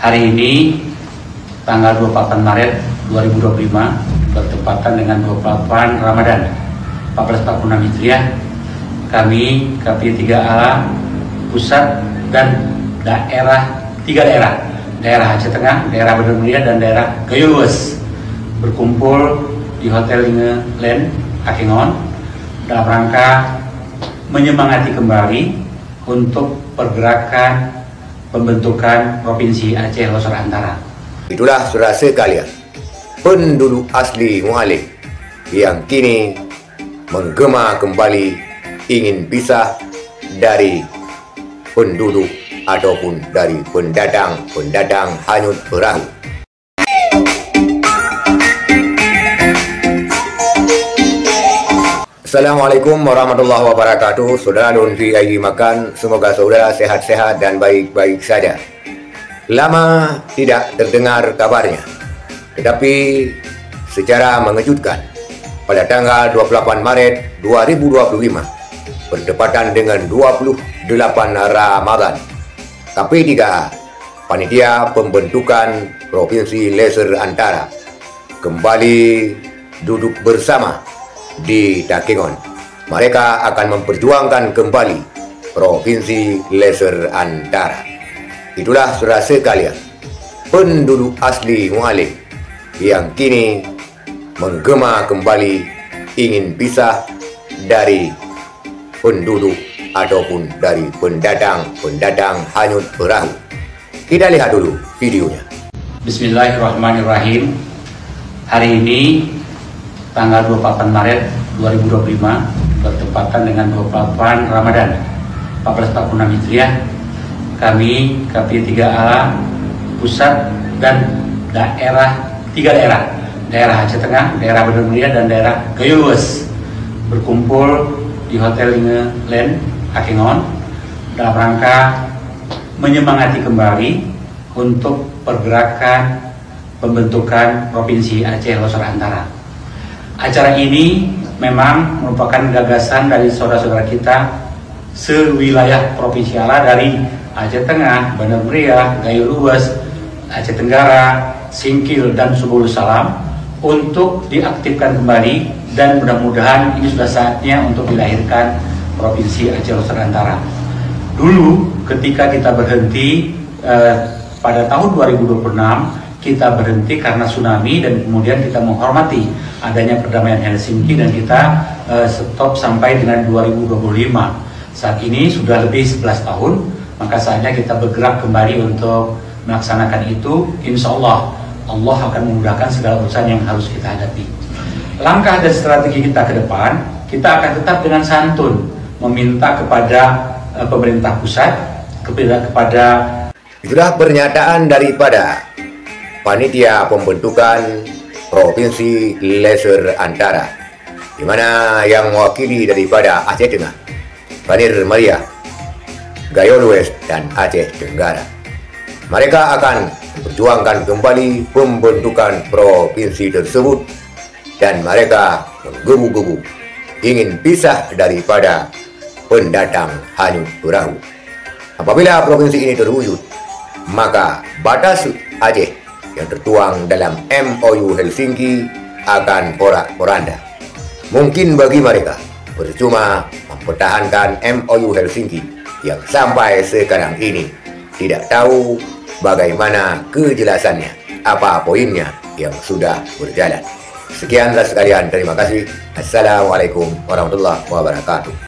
Hari ini tanggal 28 Maret 2025 bertepatan dengan 28 Ramadan 1446 Hijriah. Kami KP3A pusat dan tiga daerah Aceh Tengah, daerah Bandar Mulia, dan daerah Gayo Luas berkumpul di Hotel Land Akengon dalam rangka menyemangati kembali untuk pergerakan pembentukan Provinsi Aceh Losor Antara. Itulah saudara sekalian, penduduk asli Muallim yang kini menggema kembali ingin pisah dari penduduk ataupun dari pendatang hanyut perahu. Assalamualaikum warahmatullahi wabarakatuh. Saudara Don VI Makan, semoga saudara sehat-sehat dan baik-baik saja. Lama tidak terdengar kabarnya, tetapi secara mengejutkan pada tanggal 28 Maret 2025 bertepatan dengan 28 Ramadan, KP3A, Panitia Pembentukan Provinsi Losor Antara, kembali duduk bersama di Takengon. Mereka akan memperjuangkan kembali Provinsi Losor Antara. Itulah saudara sekalian, penduduk asli Muallim yang kini menggema kembali ingin pisah dari penduduk ataupun dari pendatang hanyut perahu. Kita lihat dulu videonya. Bismillahirrahmanirrahim. Hari ini tanggal 28 Maret 2025 bertepatan dengan 28 Ramadan 1446 Hijriah. Kami KP3A pusat dan tiga daerah Aceh Tengah, daerah Bandar Mulia, dan daerah Gayo Luas berkumpul di Hotel Land Akengon dalam rangka menyemangati kembali untuk pergerakan pembentukan Provinsi Aceh Losor Antara. Acara ini memang merupakan gagasan dari saudara-saudara kita sewilayah Provinsi Ala dari Aceh Tengah, Bandar Mulia, Gayo Luas, Aceh Tenggara, Singkil, dan Subulus Salam untuk diaktifkan kembali, dan mudah-mudahan ini sudah saatnya untuk dilahirkan Provinsi Aceh Losor Antara. Dulu ketika kita berhenti pada tahun 2026, kita berhenti karena tsunami, dan kemudian kita menghormati adanya perdamaian Helsinki dan kita stop sampai dengan 2025. Saat ini sudah lebih 11 tahun, maka saatnya kita bergerak kembali untuk melaksanakan itu. Insya Allah, Allah akan memudahkan segala urusan yang harus kita hadapi. Langkah dan strategi kita ke depan, kita akan tetap dengan santun meminta kepada pemerintah pusat, kepada Itulah pernyataan daripada Panitia Pembentukan Provinsi Losor Antara, di mana yang mewakili daripada Aceh Tengah, Bandar Mulia, Gayo Luas, dan Aceh Tenggara. Mereka akan memperjuangkan kembali pembentukan provinsi tersebut, dan mereka menggebu-gebu ingin pisah daripada pendatang hanyut perahu. Apabila provinsi ini terwujud, maka batas Aceh yang tertuang dalam MOU Helsinki akan porak-poranda. Mungkin bagi mereka percuma mempertahankan MOU Helsinki yang sampai sekarang ini tidak tahu bagaimana kejelasannya, apa poinnya yang sudah berjalan. Sekianlah sekalian, terima kasih. Assalamualaikum warahmatullahi wabarakatuh.